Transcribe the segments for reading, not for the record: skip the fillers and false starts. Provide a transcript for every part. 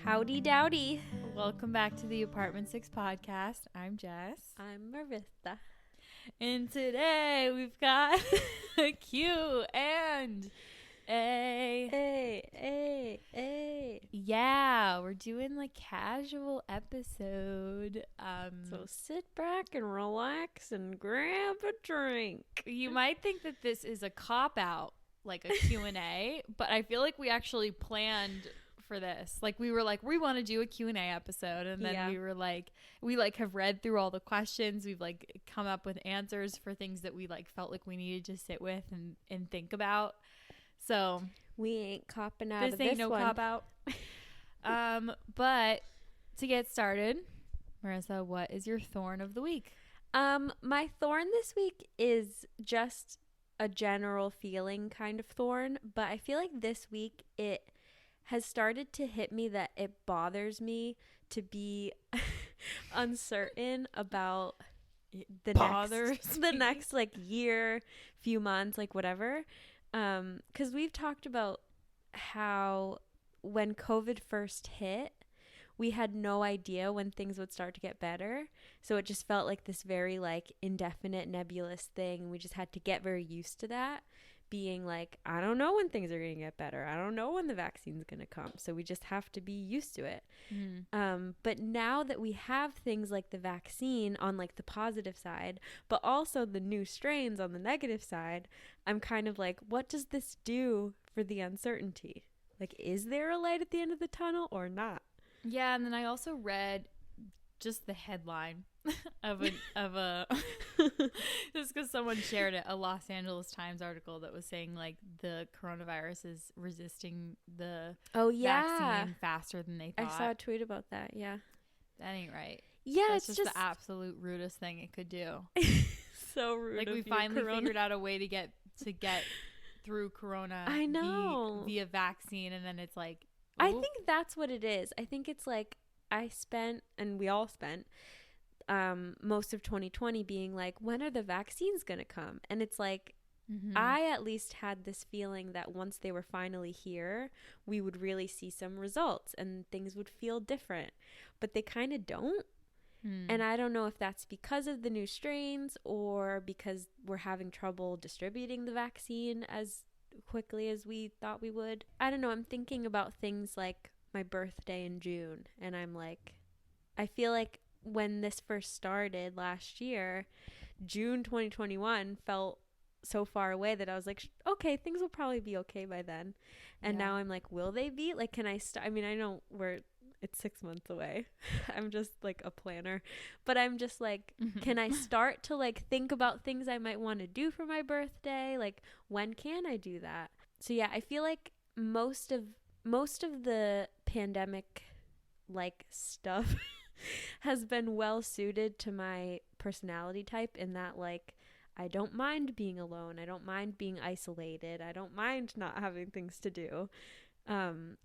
Howdy dowdy. Welcome back to the Apartment 6 podcast. I'm Jess. I'm Marissa. And today we've got a Q and A. Yeah, we're doing like casual episode. So sit back and relax and grab a drink. You might think that this is a cop-out, like a Q&A, but I feel like we actually planned for this. Like we were like, we want to do a Q&A episode, and then we were like, we like have read through all the questions. We've like come up with answers for things that we like felt like we needed to sit with and think about. So we ain't copping out of this one. This ain't no cop-out. But to get started, Marissa, what is your thorn of the week? My thorn this week is just a general feeling kind of thorn, but I feel like this week it has started to hit me that it bothers me to be uncertain about the next like year, few months, like whatever. 'Cause we've talked about how when COVID first hit, we had no idea when things would start to get better. So it just felt like this very like indefinite nebulous thing. We just had to get very used to that, being like, I don't know when things are going to get better. I don't know when the vaccine's going to come. So we just have to be used to it. But now that we have things like the vaccine on like the positive side, but also the new strains on the negative side, I'm kind of like, what does this do for the uncertainty? Like, is there a light at the end of the tunnel or not? Yeah, and then I also read just the headline of a just because someone shared it, a Los Angeles Times article that was saying like the coronavirus is resisting the vaccine faster than they thought. I saw a tweet about that. Yeah, that ain't right. Yeah, that's it's just the absolute rudest thing it could do. So rude. Like we finally figured out a way to get through Corona. I know via vaccine, and then it's like, I think that's what it is. I think it's like we all spent most of 2020 being like, when are the vaccines gonna come? And it's like, I at least had this feeling that once they were finally here, we would really see some results and things would feel different, but they kind of don't. And I don't know if that's because of the new strains or because we're having trouble distributing the vaccine as quickly as we thought we would. I don't know. I'm thinking about things like my birthday in June, and I'm like, I feel like when this first started last year, June 2021 felt so far away that I was like, okay, things will probably be okay by then. And now I'm like, will they be? Like, can I start? I mean, I know it's 6 months away. I'm just like a planner, but I'm just like, can I start to like think about things I might want to do for my birthday? Like, when can I do that? So yeah, I feel like most of the pandemic like stuff has been well suited to my personality type, in that like I don't mind being alone. I don't mind being isolated. I don't mind not having things to do. That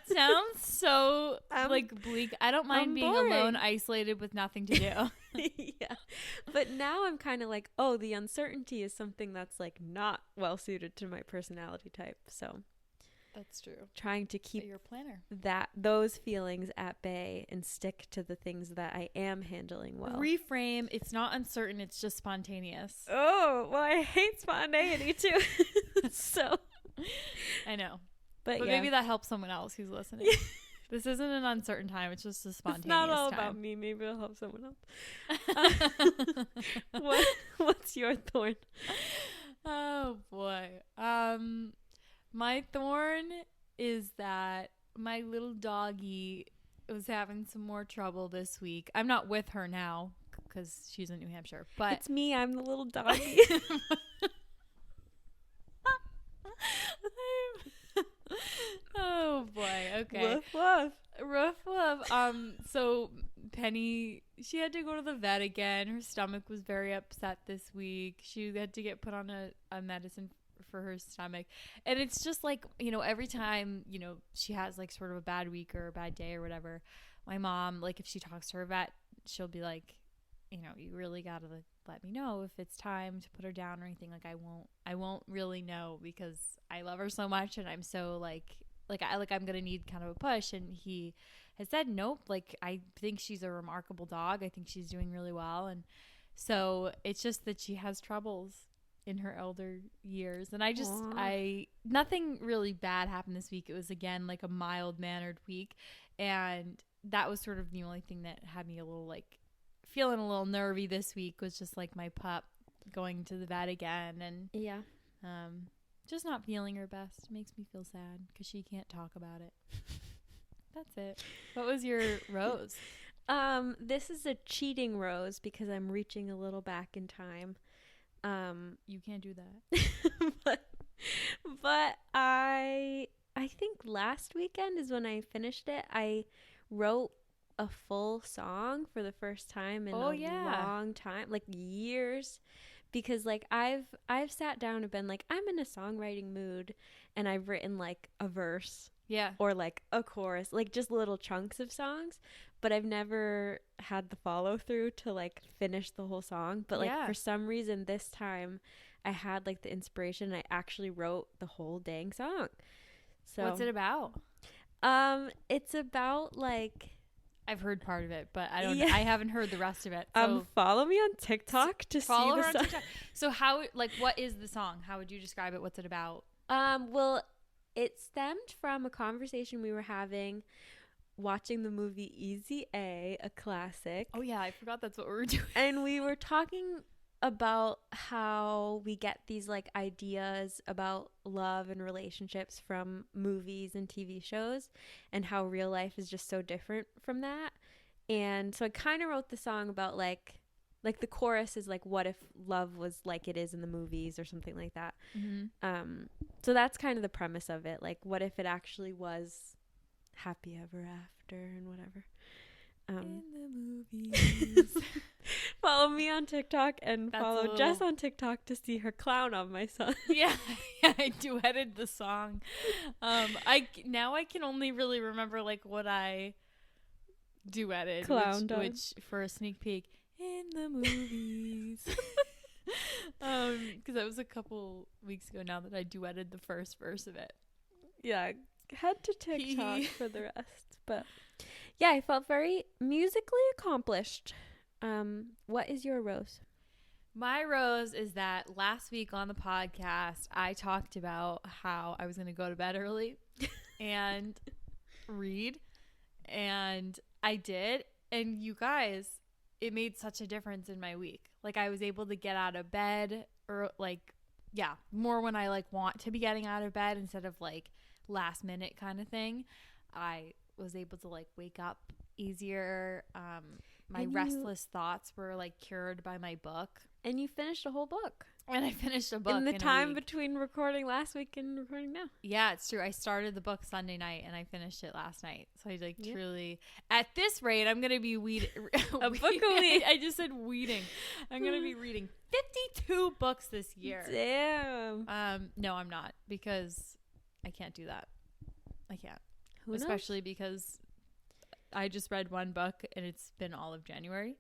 sounds so like bleak. I don't mind being alone, isolated with nothing to do. Yeah, but now I'm kind of like, oh, the uncertainty is something that's like not well suited to my personality type. So that's true. Trying to keep your planner those feelings at bay and stick to the things that I am handling well. Reframe. It's not uncertain. It's just spontaneous. Oh, well, I hate spontaneity too. So I know, but maybe that helps someone else who's listening. This isn't an uncertain time. It's just a spontaneous time. It's not all about me. Maybe it'll help someone else. What's your thorn? Oh boy. My thorn is that my little doggy was having some more trouble this week. I'm not with her now because she's in New Hampshire, but it's me. I'm the little doggy. Oh boy. Okay. Woof woof. So Penny, she had to go to the vet again. Her stomach was very upset this week. She had to get put on a medicine for her stomach. And it's just like, every time, she has like sort of a bad week or a bad day or whatever, my mom, like if she talks to her vet, she'll be like, you really gotta let me know if it's time to put her down or anything. Like I won't really know because I love her so much, and I'm so like I'm gonna need kind of a push. And he has said nope. Like, I think she's a remarkable dog. I think she's doing really well. And so it's just that she has troubles in her elder years. And nothing really bad happened this week. It was, again, like a mild mannered week. And that was sort of the only thing that had me a little, like, feeling a little nervy this week, was just like my pup going to the vet again. And yeah, just not feeling her best. Makes me feel sad because she can't talk about it. That's it. What was your rose? This is a cheating rose because I'm reaching a little back in time. You can't do that. but I think last weekend is when I finished it. I wrote a full song for the first time in a long time, like years, because like I've sat down and been like, I'm in a songwriting mood, and I've written like a verse, or like a chorus, like just little chunks of songs, but I've never had the follow through to like finish the whole song. But like for some reason this time I had like the inspiration, and I actually wrote the whole dang song. So what's it about? It's about like, I've heard part of it, but I haven't heard the rest of it. So follow me on TikTok to see the song. TikTok. So what is the song? How would you describe it? What's it about? Well, it stemmed from a conversation we were having watching the movie Easy A classic. Oh yeah, I forgot that's what we were doing. And we were talking about how we get these like ideas about love and relationships from movies and TV shows, and how real life is just so different from that. And so I kind of wrote the song about like the chorus is like, what if love was like it is in the movies, or something like that. So that's kind of the premise of it. Like, what if it actually was happy ever after and whatever. In the movies. Follow me on TikTok and follow Jess on TikTok to see her clown on my son. Yeah, I duetted the song. I can only really remember like what I duetted, which for a sneak peek, in the movies. Because that was a couple weeks ago now that I duetted the first verse of it. Yeah, head to TikTok for the rest. But yeah, I felt very musically accomplished. What is your rose? My rose is that last week on the podcast, I talked about how I was going to go to bed early and read. And I did. And you guys, it made such a difference in my week. Like, I was able to get out of bed, or more when I like want to be getting out of bed instead of like last minute kind of thing. I was able to like wake up easier. My restless thoughts were like cured by my book. And you finished a whole book. And I finished a book in the time between recording last week and recording now. Yeah, it's true. I started the book Sunday night and I finished it last night. So I like truly, at this rate, I'm gonna be a book a week. I just said weeding. I'm gonna be reading 52 books this year. Damn. No, I'm not, because I can't do that. I can't. Who Especially knows? Because I just read one book and it's been all of January.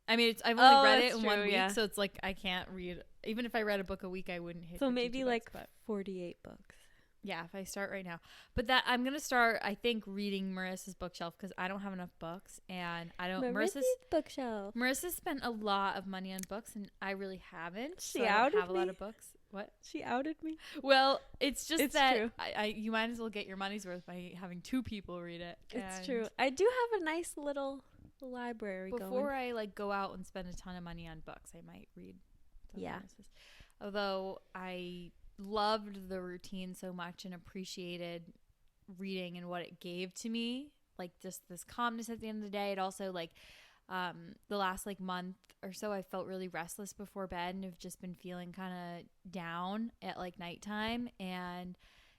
I mean, I've only read it in 1 week, so it's like I can't read. Even if I read a book a week, I wouldn't hit. So maybe like books, 48 books. Yeah, if I start right now. But that I'm gonna start, I think, reading Marissa's bookshelf, because I don't have enough books, and I don't. Marissa's bookshelf. Marissa spent a lot of money on books, and I really haven't. She outed me. I don't have a lot of books. What? She outed me. Well, it's just it's that true. You might as well get your money's worth by having two people read it. It's true. I do have a nice little library before I like go out and spend a ton of money on books. I might read. Yeah. Although I loved the routine so much and appreciated reading and what it gave to me, like just this calmness at the end of the day. It also like the last like month or so, I felt really restless before bed and have just been feeling kind of down at like nighttime, and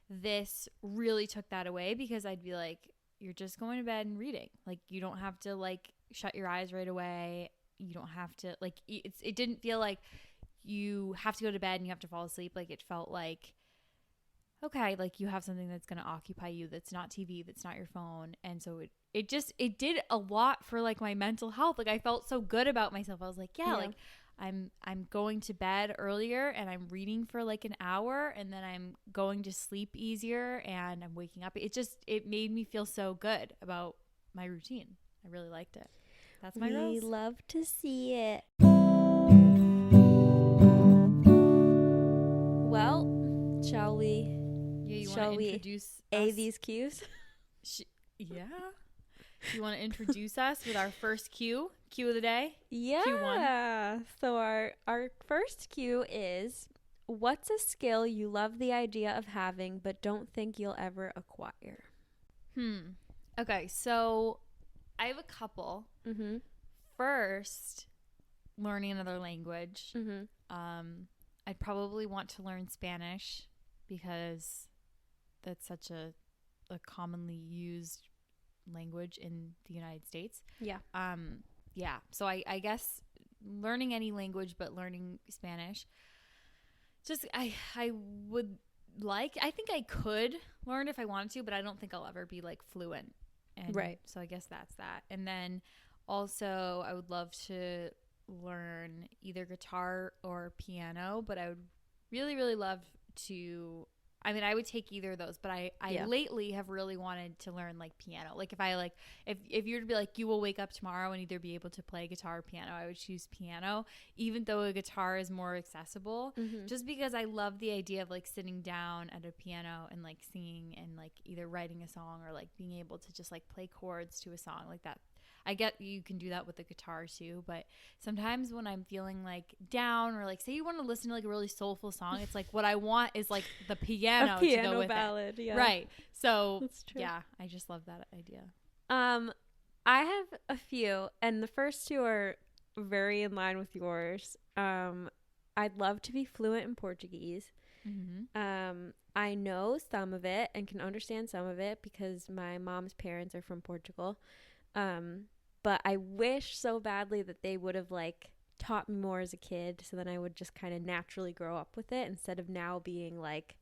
this really took that away, because I'd be like, you're just going to bed and reading. Like, you don't have to like shut your eyes right away. You don't have to like, it didn't feel like you have to go to bed and you have to fall asleep. Like, it felt like, okay, like you have something that's going to occupy you, that's not TV, that's not your phone. And so it did a lot for like my mental health. Like, I felt so good about myself. I was like, yeah. Like I'm going to bed earlier and I'm reading for like an hour and then I'm going to sleep easier and I'm waking up. It made me feel so good about my routine. I really liked it. That's my rose. We love to see it. Well, shall we? Yeah, you want to introduce these cues? Yeah. You want to introduce us with our first cue of the day? Yeah. Q1. So our first cue is, what's a skill you love the idea of having but don't think you'll ever acquire? Okay, so I have a couple. Mm-hmm. First, learning another language. Mm-hmm. I'd probably want to learn Spanish because that's such a commonly used language in the United States. Yeah. Yeah. So I guess learning any language, but learning Spanish. Just I think I could learn if I wanted to, but I don't think I'll ever be like fluent. And right. So I guess that's that. And then also I would love to learn either guitar or piano, but I would really, really love to. I mean, I would take either of those, but I lately have really wanted to learn like piano. Like if you were to be like, you will wake up tomorrow and either be able to play guitar or piano, I would choose piano, even though a guitar is more accessible, just because I love the idea of like sitting down at a piano and like singing and like either writing a song or like being able to just like play chords to a song like that. I get you can do that with the guitar too, but sometimes when I'm feeling like down or like say you want to listen to like a really soulful song, it's like what I want is like the piano to go with ballad, it. Yeah. Right. So that's true. Yeah, I just love that idea. I have a few, and the first two are very in line with yours. I'd love to be fluent in Portuguese. Mm-hmm. I know some of it and can understand some of it because my mom's parents are from Portugal. But I wish so badly that they would have like taught me more as a kid, so then I would just kind of naturally grow up with it instead of now being like,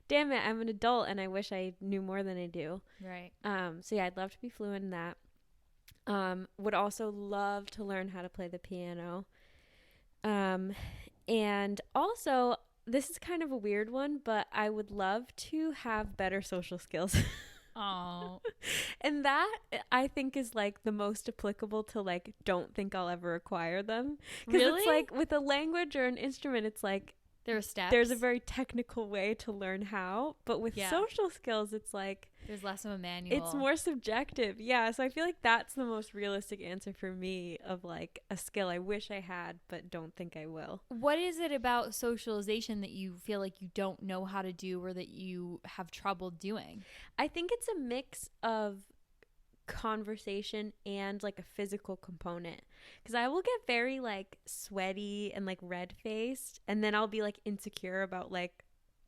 damn it, I'm an adult and I wish I knew more than I do. Right. So yeah, I'd love to be fluent in that. Would also love to learn how to play the piano. And also, this is kind of a weird one, but I would love to have better social skills. Oh. And that I think is like the most applicable to like don't think I'll ever acquire them. Because really? It's like with a language or an instrument, it's like there are steps. There's a very technical way to learn how, but with social skills, it's like there's less of a manual. It's more subjective. Yeah, so I feel like that's the most realistic answer for me of like a skill I wish I had but don't think I will. What is it about socialization that you feel like you don't know how to do or that you have trouble doing? I think it's a mix of conversation and like a physical component, because I will get very like sweaty and like red faced, and then I'll be like insecure about like,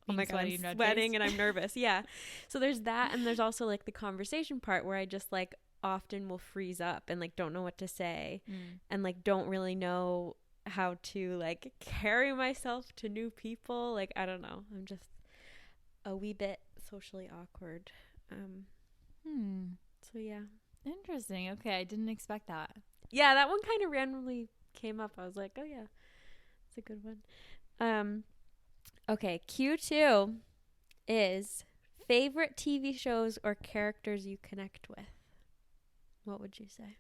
oh my god, I'm sweating and I'm nervous. Yeah, so there's that, and there's also like the conversation part where I just like often will freeze up and like don't know what to say, and like don't really know how to like carry myself to new people. Like I don't know, I'm just a wee bit socially awkward. So yeah. Interesting. Okay, I didn't expect that. Yeah, that one kind of randomly came up. I was like, oh yeah, it's a good one. Okay, Q2 is favorite TV shows or characters you connect with. What would you say?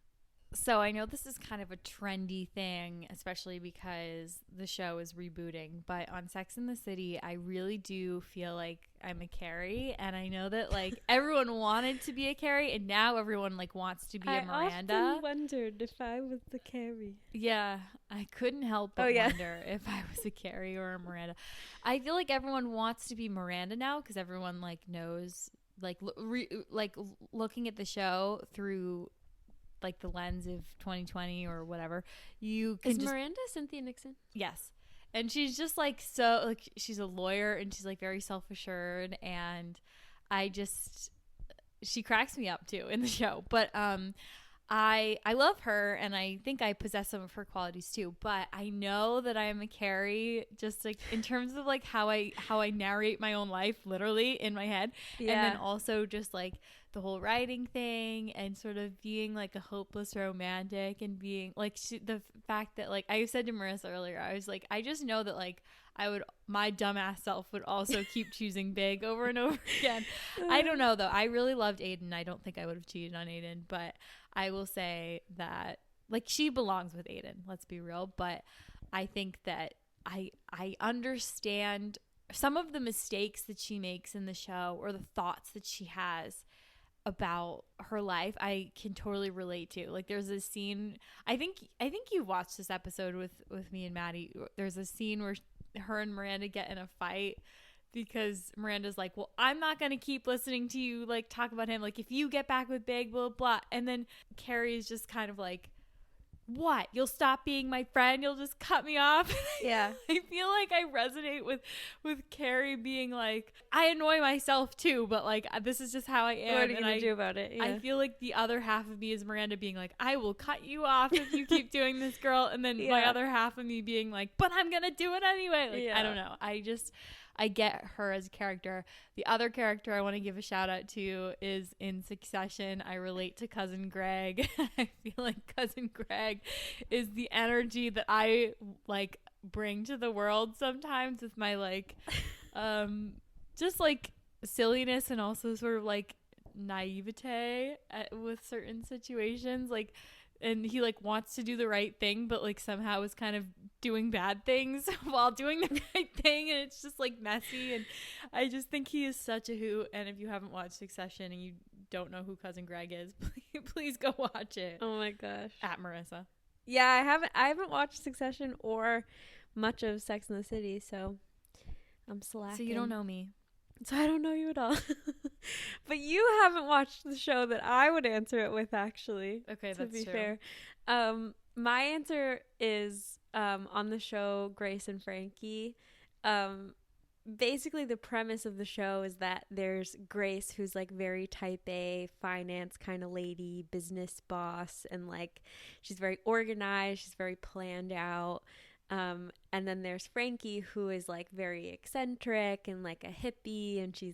So I know this is kind of a trendy thing, especially because the show is rebooting, but on Sex and the City, I really do feel like I'm a Carrie, and I know that like everyone wanted to be a Carrie, and now everyone like wants to be a Miranda. I often wondered if I was the Carrie. Yeah, I couldn't help but wonder if I was a Carrie or a Miranda. I feel like everyone wants to be Miranda now because everyone like knows, like looking at the show through like the lens of 2020 or whatever, you can Miranda Cynthia Nixon? Yes. And she's just like, so like, she's a lawyer and she's like very self-assured, and she cracks me up too in the show. But I love her, and I think I possess some of her qualities too, but I know that I am a Carrie just like in terms of like how I narrate my own life literally in my head. And then also just like the whole writing thing and sort of being like a hopeless romantic and being like the fact that like I said to Marissa earlier, I was like, I just know that like my dumbass self would also keep choosing Big over and over again. I don't know though. I really loved Aiden. I don't think I would have cheated on Aiden, but I will say that like she belongs with Aiden, let's be real. But I think that I understand some of the mistakes that she makes in the show or the thoughts that she has about her life. I can totally relate to. Like there's a scene, I think you watched this episode with me and Maddie. There's a scene where her and Miranda get in a fight because Miranda's like, well, I'm not going to keep listening to you like talk about him. Like if you get back with Big, blah, blah. And then Carrie's just kind of like, what? You'll stop being my friend? You'll just cut me off? Yeah. I feel like I resonate with Carrie being like, I annoy myself too, but like this is just how I am. What are you going to do about it? Yeah. I feel like the other half of me is Miranda being like, I will cut you off if you keep doing this, girl. And then my other half of me being like, but I'm going to do it anyway. Like, I don't know. I get her as a character. The other character I want to give a shout out to is in Succession. I relate to Cousin Greg. I feel like Cousin Greg is the energy that I like bring to the world sometimes with my like just like silliness and also sort of like naivete with certain situations. Like, and he like wants to do the right thing, but like somehow is kind of doing bad things while doing the right thing, and it's just like messy. And I just think he is such a hoot. And if you haven't watched Succession and you don't know who Cousin Greg is, please go watch it. Oh my gosh. At Marissa. Yeah, I haven't watched Succession or much of Sex and the City, so I'm slacking. So you don't know me. So I don't know you at all. But you haven't watched the show that I would answer it with, actually. Okay, to that's be true. fair. My answer is on the show Grace and Frankie. Basically, the premise of the show is that there's Grace, who's like very type A, finance kind of lady, business boss, and like she's very organized, she's very planned out. And then there's Frankie, who is like very eccentric and like a hippie, and she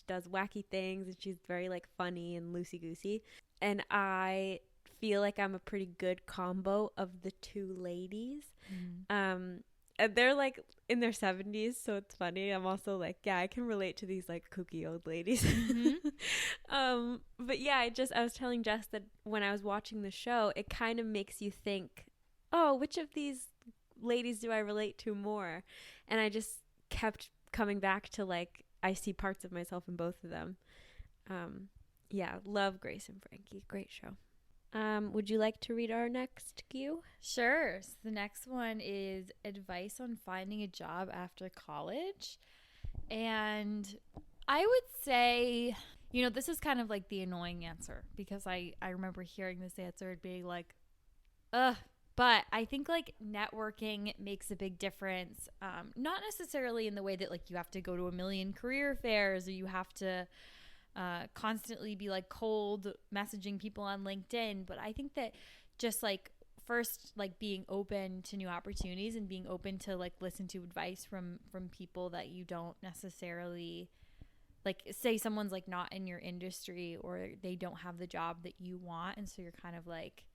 does wacky things, and she's very like funny and loosey-goosey. And I feel like I'm a pretty good combo of the two ladies. And they're like in their 70s, so it's funny. I'm also like, yeah, I can relate to these like kooky old ladies. But yeah, I was telling Jess that when I was watching the show, it kind of makes you think, oh, which of these ladies do I relate to more? And I just kept coming back to like, I see parts of myself in both of them. Yeah, love Grace and Frankie. Great show. Would you like to read our next cue? Sure. So the next one is advice on finding a job after college. And I would say, this is kind of like the annoying answer, because I remember hearing this answer and being like, ugh. But I think like networking makes a big difference. Not necessarily in the way that like you have to go to a million career fairs or you have to constantly be like cold messaging people on LinkedIn. But I think that just like first, like being open to new opportunities and being open to like listen to advice from people that you don't necessarily like, say someone's like not in your industry or they don't have the job that you want. And so you're kind of like,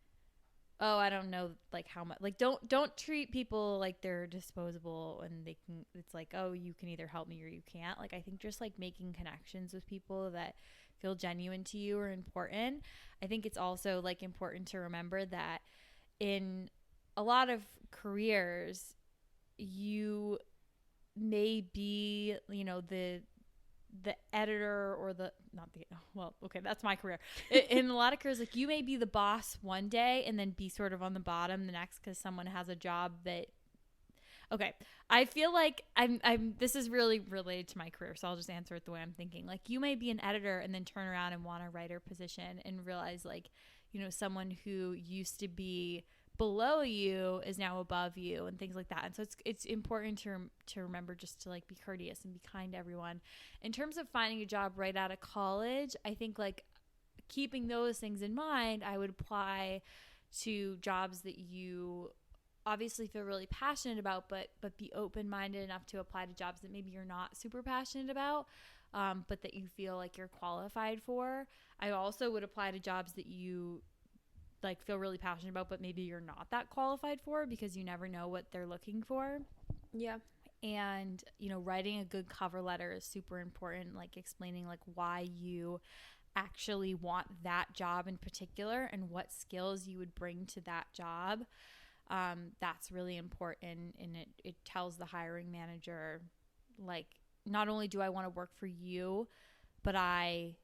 oh, I don't know, like how much, like don't treat people like they're disposable and it's like, oh, you can either help me or you can't. Like, I think just like making connections with people that feel genuine to you are important. I think it's also like important to remember that in a lot of careers, you may be, the editor or that's my career. In a lot of careers, like you may be the boss one day and then be sort of on the bottom the next because someone has a job that, okay, I feel like this is really related to my career, so I'll just answer it the way I'm thinking. Like you may be an editor and then turn around and want a writer position and realize like, someone who used to be below you is now above you and things like that. And so it's important to remember just to like be courteous and be kind to everyone. In terms of finding a job right out of college, I think like keeping those things in mind, I would apply to jobs that you obviously feel really passionate about, but be open-minded enough to apply to jobs that maybe you're not super passionate about, but that you feel like you're qualified for. I also would apply to jobs that you like feel really passionate about, but maybe you're not that qualified for, because you never know what they're looking for. Yeah. And, you know, writing a good cover letter is super important, like explaining like why you actually want that job in particular and what skills you would bring to that job. That's really important, and it tells the hiring manager, like, not only do I want to work for you, but I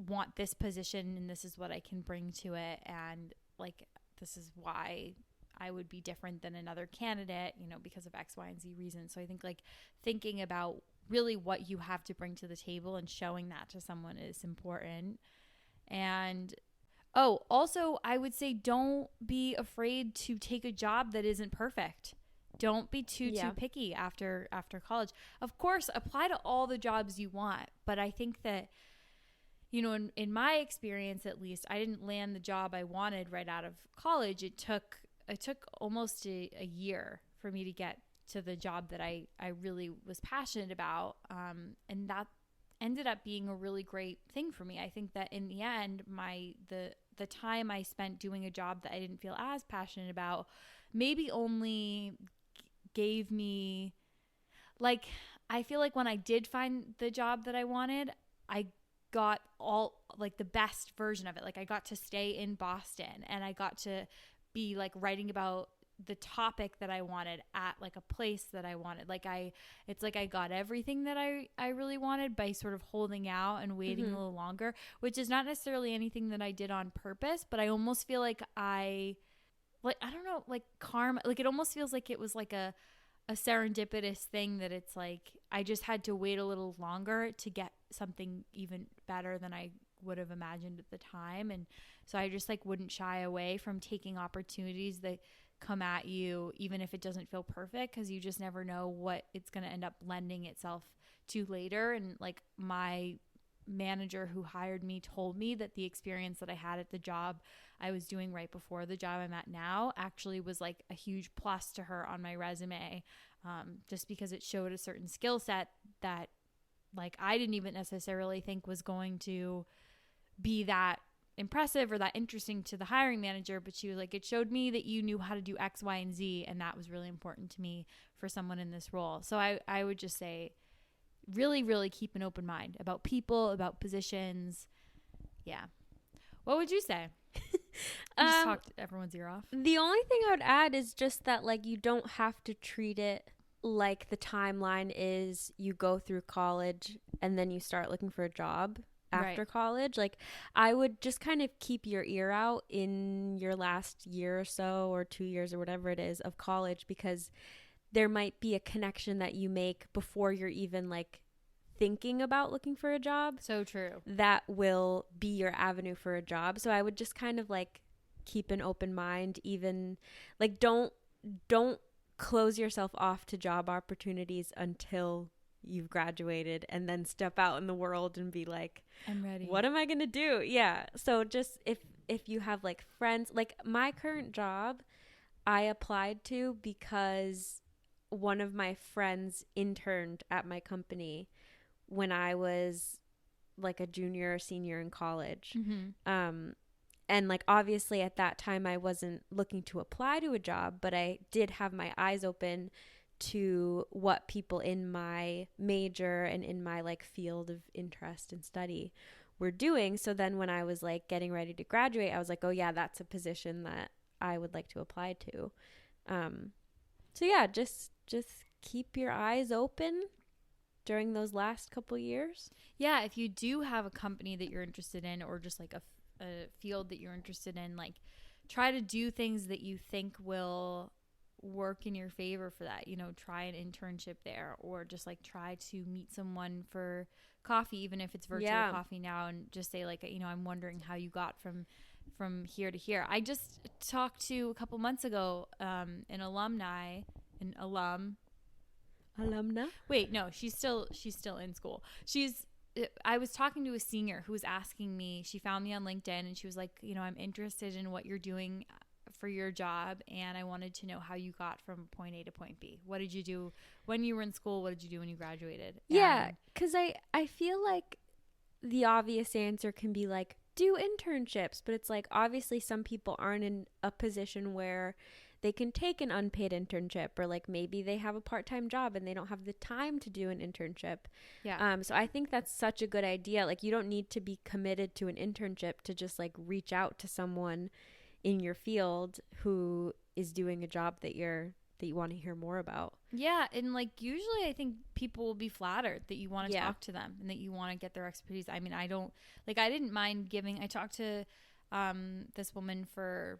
want this position and this is what I can bring to it, and like this is why I would be different than another candidate, you know, because of X, Y, and Z reasons. So I think like thinking about really what you have to bring to the table and showing that to someone is important. And also I would say don't be afraid to take a job that isn't perfect. Don't be too picky after college. Of course, apply to all the jobs you want, but I think that, you know, in my experience at least, I didn't land the job I wanted right out of college. It took almost a year for me to get to the job that I really was passionate about, and that ended up being a really great thing for me. I think that in the end, the time I spent doing a job that I didn't feel as passionate about maybe only gave me, like, I feel like when I did find the job that I wanted, I got all like the best version of it. Like I got to stay in Boston and I got to be like writing about the topic that I wanted at like a place that I wanted. Like it's like I got everything that I really wanted by sort of holding out and waiting a little longer, which is not necessarily anything that I did on purpose, but I almost feel like I don't know, like karma, like it almost feels like it was like a serendipitous thing, that it's like I just had to wait a little longer to get something even better than I would have imagined at the time. And so I just like wouldn't shy away from taking opportunities that come at you, even if it doesn't feel perfect, because you just never know what it's going to end up lending itself to later. And like my manager who hired me told me that the experience that I had at the job I was doing right before the job I'm at now actually was like a huge plus to her on my resume, just because it showed a certain skill set that like I didn't even necessarily think was going to be that impressive or that interesting to the hiring manager, but she was like, it showed me that you knew how to do X, Y, and Z, and that was really important to me for someone in this role. So I would just say really, really keep an open mind about people, about positions. Yeah. What would you say? Just talked everyone's ear off. The only thing I would add is just that like you don't have to treat it like the timeline is you go through college and then you start looking for a job after college. Like I would just kind of keep your ear out in your last year or so, or 2 years or whatever it is of college, because there might be a connection that you make before you're even like thinking about looking for a job. So true. That will be your avenue for a job. So I would just kind of like keep an open mind, even like don't close yourself off to job opportunities until you've graduated, and then step out in the world and be like, I'm ready. What am I going to do? Yeah. So just if you have like friends, like my current job, I applied to because one of my friends interned at my company when I was like a junior or senior in college. And like obviously at that time I wasn't looking to apply to a job, but I did have my eyes open to what people in my major and in my like field of interest and study were doing. So then when I was like getting ready to graduate, I was like, oh yeah, that's a position that I would like to apply to. So yeah, just keep your eyes open during those last couple years. Yeah, if you do have a company that you're interested in, or just like a field that you're interested in, like try to do things that you think will work in your favor for that. You know, try an internship there, or just like try to meet someone for coffee, even if it's virtual coffee now, and just say like, you know, I'm wondering how you got from here to here. I just talked to a couple months ago an alumna. Wait, no, she's still in school. I was talking to a senior who was asking me, she found me on LinkedIn and she was like, you know, I'm interested in what you're doing for your job, and I wanted to know how you got from point A to point B. What did you do when you were in school? What did you do when you graduated? Yeah, because I feel like the obvious answer can be like, do internships, but it's like, obviously some people aren't in a position where they can take an unpaid internship, or like maybe they have a part-time job and they don't have the time to do an internship. Yeah. So I think that's such a good idea. Like, you don't need to be committed to an internship to just like reach out to someone in your field who is doing a job that you want to hear more about. Yeah, and like usually I think people will be flattered that you want to Yeah. talk to them and that you want to get their expertise. I mean, I didn't mind giving. I talked to this woman for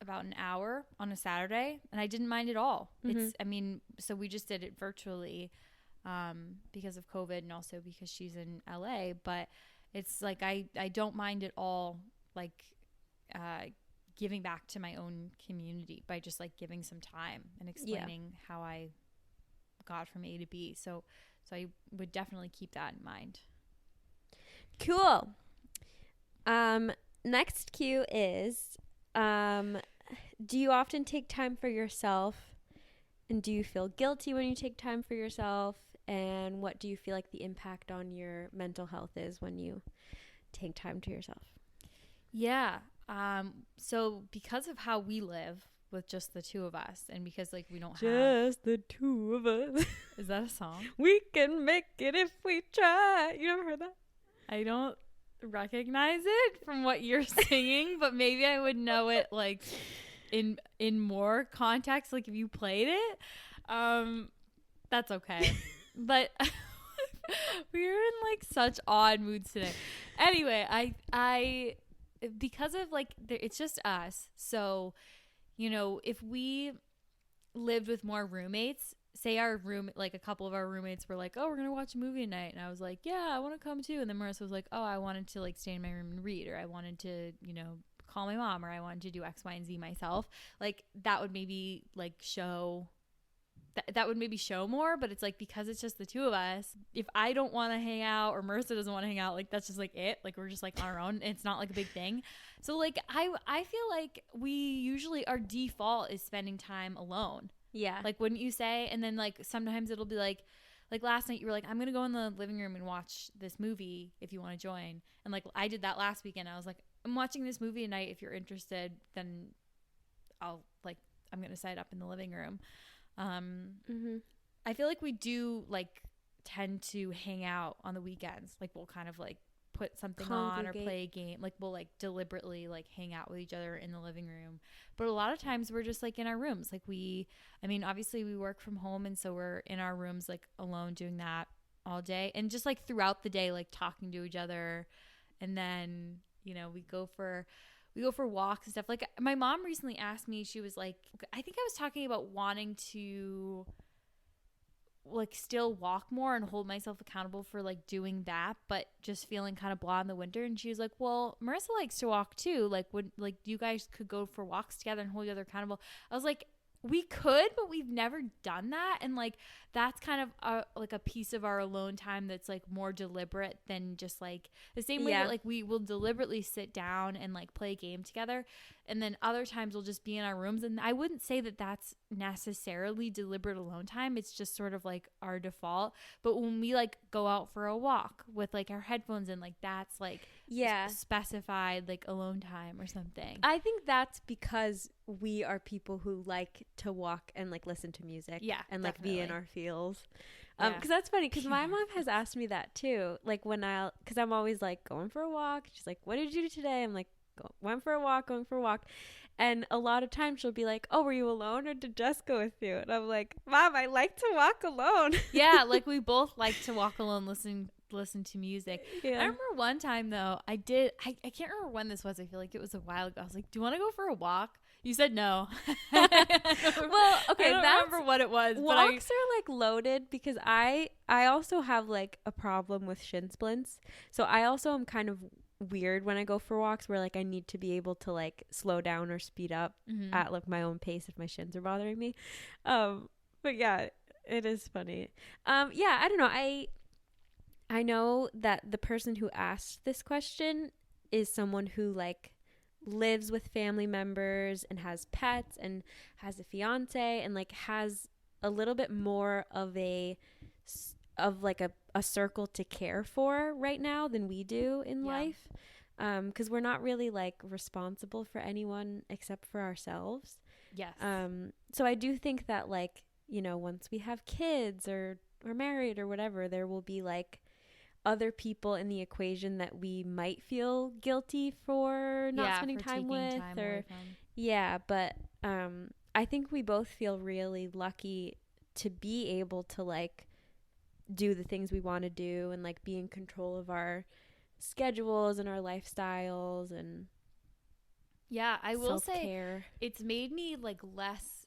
about an hour on a Saturday, and I didn't mind at all. So we just did it virtually because of COVID, and also because she's in LA, but it's like I don't mind at all, like giving back to my own community by just like giving some time and explaining how I got from A to B. So I would definitely keep that in mind. Cool. Next cue is, do you often take time for yourself, and do you feel guilty when you take time for yourself? And what do you feel like the impact on your mental health is when you take time to yourself? Yeah. So because of how we live with just the two of us, and because like we don't have just the two of us. Is that a song? We can make it if we try. You never heard that? I don't recognize it from what you're singing, but maybe I would know it like in more context, like if you played it. That's okay. But we're in like such odd moods today. Anyway, I because of like it's just us, so you know, if we lived with more roommates, say our room, like a couple of our roommates were like, oh, we're gonna watch a movie tonight, and I was like, yeah, I want to come too, and then Marissa was like, oh, I wanted to like stay in my room and read, or I wanted to, you know, call my mom, or I wanted to do X, Y, and Z myself. Like that would maybe like show that would maybe show more, but it's like because it's just the two of us, if I don't want to hang out or Marissa doesn't want to hang out, like that's just like it, like we're just like on our own. It's not like a big thing. So like I feel like we usually, our default is spending time alone. Yeah. Like, wouldn't you say? And then like sometimes it'll be like last night you were like, I'm gonna go in the living room and watch this movie if you want to join. And like I did that last weekend. I was like, I'm watching this movie tonight, if you're interested, then I'm gonna set up in the living room. I feel like we do like tend to hang out on the weekends. Like we'll kind of like put something on or play a game. Like we'll like deliberately like hang out with each other in the living room. But a lot of times we're just like in our rooms. Like obviously we work from home, and so we're in our rooms like alone doing that all day, and just like throughout the day like talking to each other. And then, you know, we go for walks and stuff. Like my mom recently asked me, she was like, I think I was talking about wanting to like still walk more and hold myself accountable for like doing that, but just feeling kind of blah in the winter. And she was like, well, Marissa likes to walk too. Like, would like you guys could go for walks together and hold each other accountable. I was like, we could, but we've never done that. And like that's kind of like a piece of our alone time that's like more deliberate than just like the same way that like we will deliberately sit down and like play a game together, and then other times we'll just be in our rooms. And I wouldn't say that that's necessarily deliberate alone time. It's just sort of like our default. But when we like go out for a walk with like our headphones in, like that's like specified like alone time or something. I think that's because we are people who like to walk and like listen to music, and like be in our feels. Because that's funny, because my mom has asked me that too, like because I'm always like going for a walk. She's like, what did you do today? I'm like, going for a walk. And a lot of times she'll be like, oh, were you alone or did Jess go with you? And I'm like, Mom, I like to walk alone. Yeah, like we both like to walk alone, listen to music. I remember one time though, I can't remember when this was. I feel like it was a while ago. I was like, do you want to go for a walk? You said no. Well, okay, I don't remember what it was. Walks are like loaded, because I also have like a problem with shin splints. So I also am kind of weird when I go for walks, where like I need to be able to like slow down or speed up at like my own pace if my shins are bothering me. But yeah, it is funny. Yeah, I don't know. I know that the person who asked this question is someone who like lives with family members and has pets and has a fiance and like has a little bit more of a of like a circle to care for right now than we do in life. Because we're not really like responsible for anyone except for ourselves. Yes. So I do think that, like, you know, once we have kids or married or whatever, there will be like other people in the equation that we might feel guilty for not spending time with, but I think we both feel really lucky to be able to like do the things we want to do and like be in control of our schedules and our lifestyles and I will self-care. say it's made me like less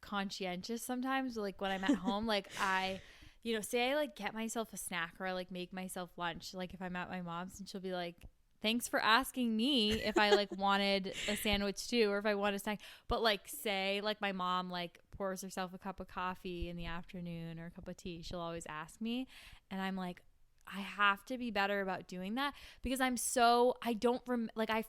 conscientious sometimes, like when I'm at home. Like I, you know, say I like get myself a snack or I like make myself lunch, like if I'm at my mom's, and she'll be like, thanks for asking me if I like wanted a sandwich too, or if I want a snack. But like say like my mom like pours herself a cup of coffee in the afternoon or a cup of tea, she'll always ask me, and I'm like, I have to be better about doing that because I'm so, I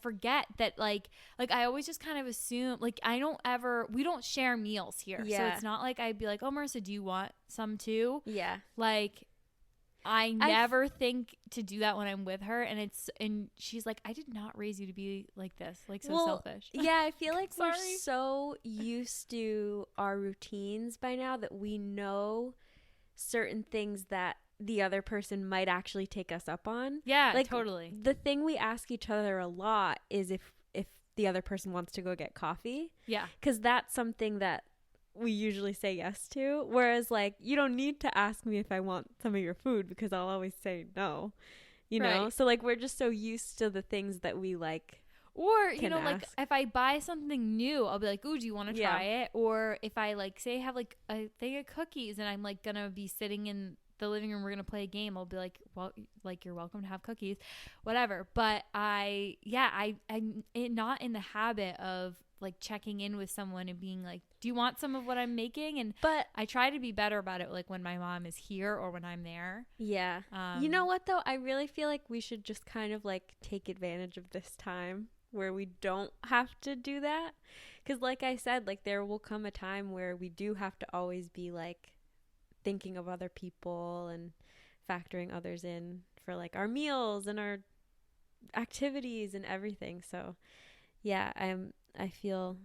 forget that like I always just kind of assume, like we don't share meals here. So it's not like I'd be like, oh, Marissa, do you want some too? Yeah. Like I never think to do that when I'm with her, and she's like, I did not raise you to be like this, like so selfish. Yeah, I feel like we're so used to our routines by now that we know certain things that the other person might actually take us up on. Yeah, like, totally. The thing we ask each other a lot is if the other person wants to go get coffee. Yeah. Because that's something that we usually say yes to. Whereas, like, you don't need to ask me if I want some of your food because I'll always say no. You know? So, like, we're just so used to the things that we, like, or, you know, like, if I buy something new, I'll be like, ooh, do you want to try it? Or if I, like, say I have, like, a thing of cookies and I'm, like, going to be sitting in the living room, we're going to play a game, I'll be like, well, like, you're welcome to have cookies, whatever. But I'm not in the habit of, like, checking in with someone and being like, do you want some of what I'm making? But I try to be better about it, like, when my mom is here or when I'm there. Yeah. You know what, though? I really feel like we should just kind of, like, take advantage of this time where we don't have to do that. Because, like I said, like, there will come a time where we do have to always be, like, thinking of other people and factoring others in for, like, our meals and our activities and everything. So, yeah, I feel,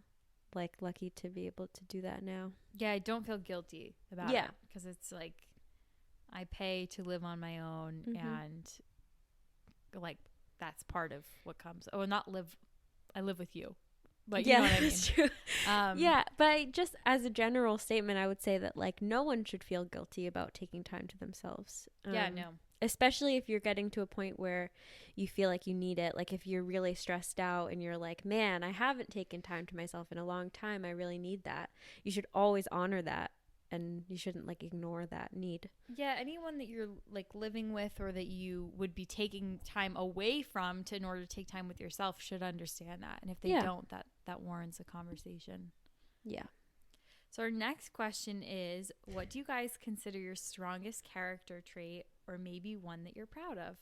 like, lucky to be able to do that now. Yeah, I don't feel guilty about it because it's, like, I pay to live on my own and, like, that's part of what comes. Oh, I live with you. Like, you know what I mean? That's true. Yeah, but just as a general statement, I would say that, like, no one should feel guilty about taking time to themselves. No. Especially if you're getting to a point where you feel like you need it. Like, if you're really stressed out and you're like, man, I haven't taken time to myself in a long time. I really need that. You should always honor that. And you shouldn't, like, ignore that need. Yeah, anyone that you're, like, living with or that you would be taking time away from in order to take time with yourself should understand that. And if they don't, that warrants a conversation. Yeah. So our next question is, what do you guys consider your strongest character trait, or maybe one that you're proud of?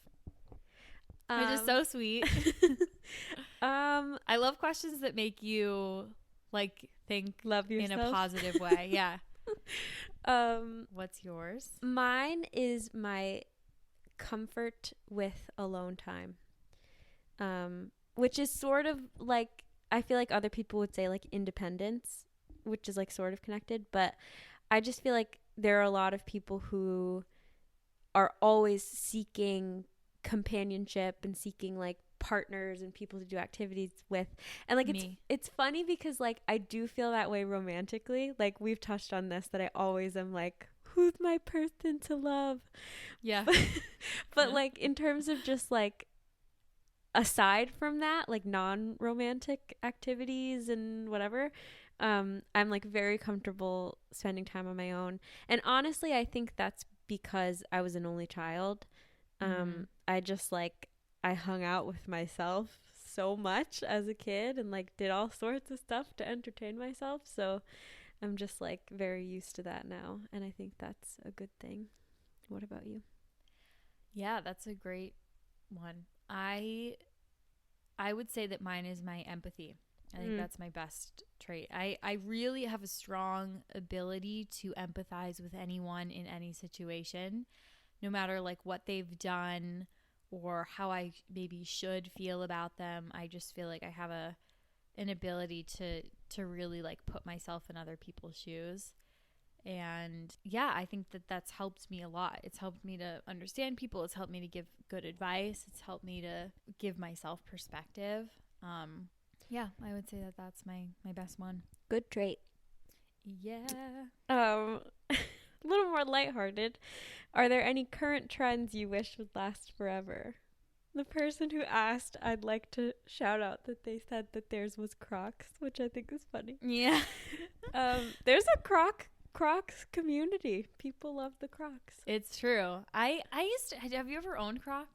Which is so sweet. I love questions that make you, like, love yourself in a positive way. Yeah. What's yours? Mine is my comfort with alone time, which is sort of like, I feel like other people would say, like, independence, which is, like, sort of connected, but I just feel like there are a lot of people who are always seeking companionship and seeking, like, partners and people to do activities with, and, like, it's funny because, like, I do feel that way romantically. Like, we've touched on this, that I always am like, who's my person to love? Yeah. But like, in terms of just, like, aside from that, like, non-romantic activities and whatever, I'm, like, very comfortable spending time on my own. And honestly, I think that's because I was an only child. I just, like, I hung out with myself so much as a kid and, like, did all sorts of stuff to entertain myself. So I'm just, like, very used to that now. And I think that's a good thing. What about you? Yeah, that's a great one. I would say that mine is my empathy. I think that's my best trait. I really have a strong ability to empathize with anyone in any situation, no matter like what they've done or how I maybe should feel about them. I just feel like I have an ability to really like put myself in other people's shoes. And yeah, I think that's helped me a lot. It's helped me to understand people. It's helped me to give good advice. It's helped me to give myself perspective. Yeah, I would say that's my best one. Good trait. Yeah. A little more lighthearted. Are there any current trends you wish would last forever? The person who asked, I'd like to shout out that they said that theirs was Crocs, which I think is funny. Yeah. There's a Crocs community. People love the Crocs. It's true. I used to, have you ever owned Crocs?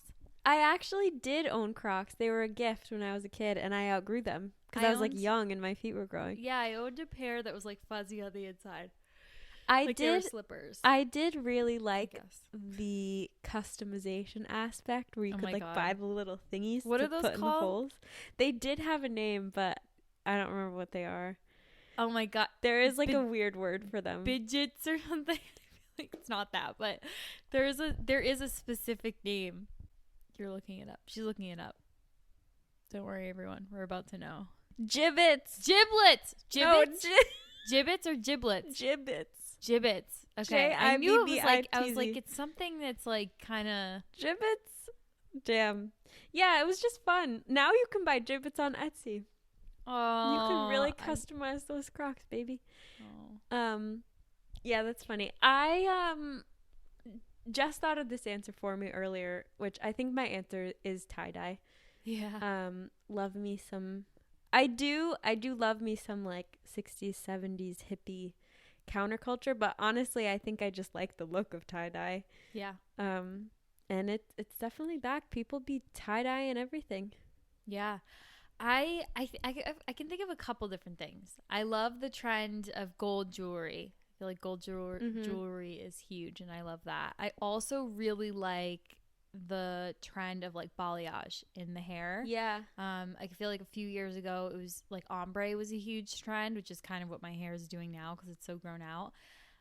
I actually did own Crocs. They were a gift when I was a kid, and I outgrew them because I was like young and my feet were growing. Yeah, I owned a pair that was like fuzzy on the inside. I like did. They were slippers. I did really like the customization aspect where you could like buy the little thingies what to are those put called? In the holes. They did have a name, but I don't remember what they are. Oh my god, there is like a weird word for them. Bidgets or something. Like it's not that, but there is a specific name. You're looking it up. She's looking it up. Don't worry, everyone. We're about to know. Giblets. Giblets. Giblets. No, gibbets or giblets? Gibbets. Gibbets. Okay. I knew it was like, I was like, it's something that's like kind of. Gibbets. Damn. Yeah, it was just fun. Now you can buy gibbets on Etsy. Oh. You can really customize those Crocs, baby. Oh. Yeah, that's funny. I just thought of this answer for me earlier, which I think my answer is tie-dye. Yeah. Love me some. I do love me some like 60s, 70s hippie counterculture, but honestly, I think I just like the look of tie-dye. Yeah. And it's definitely back. People be tie-dye and everything. Yeah. I can think of a couple different things. I love the trend of gold jewelry. I feel like gold jewelry is huge, and I love that. I also really like the trend of like balayage in the hair. Yeah. I feel like a few years ago it was like ombre was a huge trend, which is kind of what my hair is doing now because it's so grown out.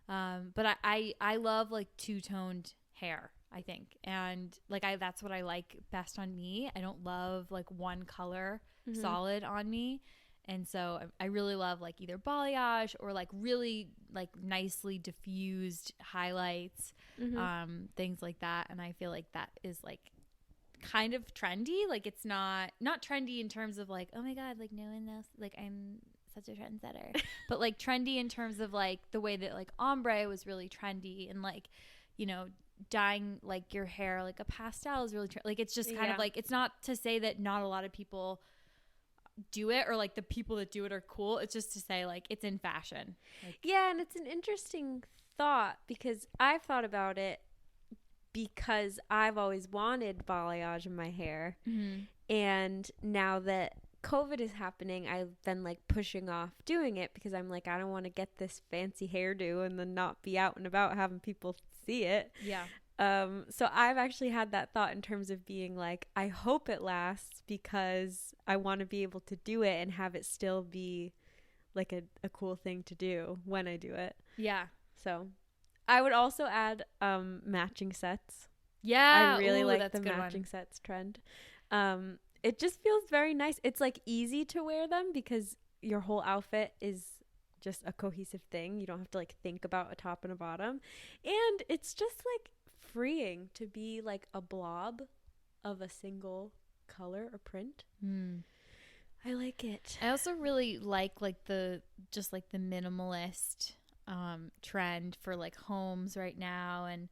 But I love like two-toned hair, I think, and like that's what I like best on me. I don't love like one color solid on me, and so I really love like either balayage or like really like nicely diffused highlights, things like that. And I feel like that is like kind of trendy. Like it's not trendy in terms of like, oh my god, like no one else, like I'm such a trendsetter, but like trendy in terms of like the way that like ombre was really trendy, and like, you know, dyeing like your hair like a pastel is really like it's just kind of like, it's not to say that not a lot of people do it or like the people that do it are cool. It's just to say like it's in fashion. Like, yeah, and it's an interesting thought because I've thought about it because I've always wanted balayage in my hair, and now that COVID is happening, I've been like pushing off doing it because I'm like, I don't want to get this fancy hairdo and then not be out and about having people see it. Yeah. So I've actually had that thought in terms of being like, I hope it lasts because I want to be able to do it and have it still be like a cool thing to do when I do it. Yeah. So I would also add matching sets. Yeah. I really like the matching sets trend. It just feels very nice. It's like easy to wear them because your whole outfit is just a cohesive thing. You don't have to like think about a top and a bottom. And it's just like freeing to be like a blob of a single color or print. I like it. I also really like the minimalist trend for like homes right now, and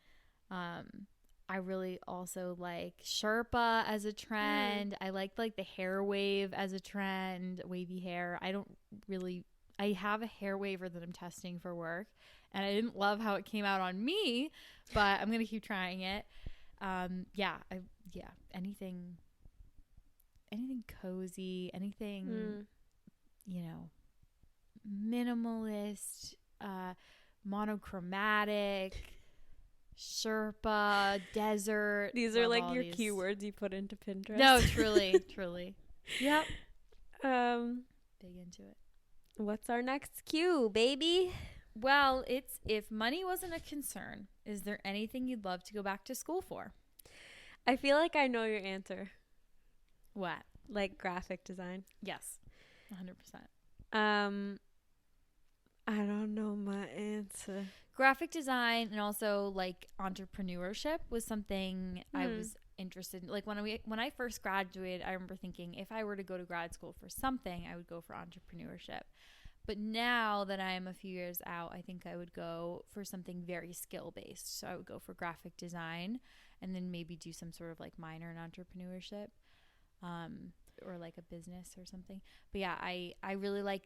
I really also like Sherpa as a trend. I like the hair wave as a trend, wavy hair. I have a hair waver that I'm testing for work, and I didn't love how it came out on me, but I'm going to keep trying it. Anything cozy, anything, you know, minimalist, monochromatic, Sherpa, desert. These are like your keywords you put into Pinterest. No, truly. Yep. big into it. What's our next cue, baby? Well, it's if money wasn't a concern, is there anything you'd love to go back to school for? I feel like I know your answer. What? Like graphic design. Yes. 100%. I don't know my answer. Graphic design and also like entrepreneurship was something I was interested in. Like when I first graduated, I remember thinking if I were to go to grad school for something, I would go for entrepreneurship. But now that I'm a few years out, I think I would go for something very skill based. So I would go for graphic design and then maybe do some sort of like minor in entrepreneurship, or like a business or something. But yeah, I really like,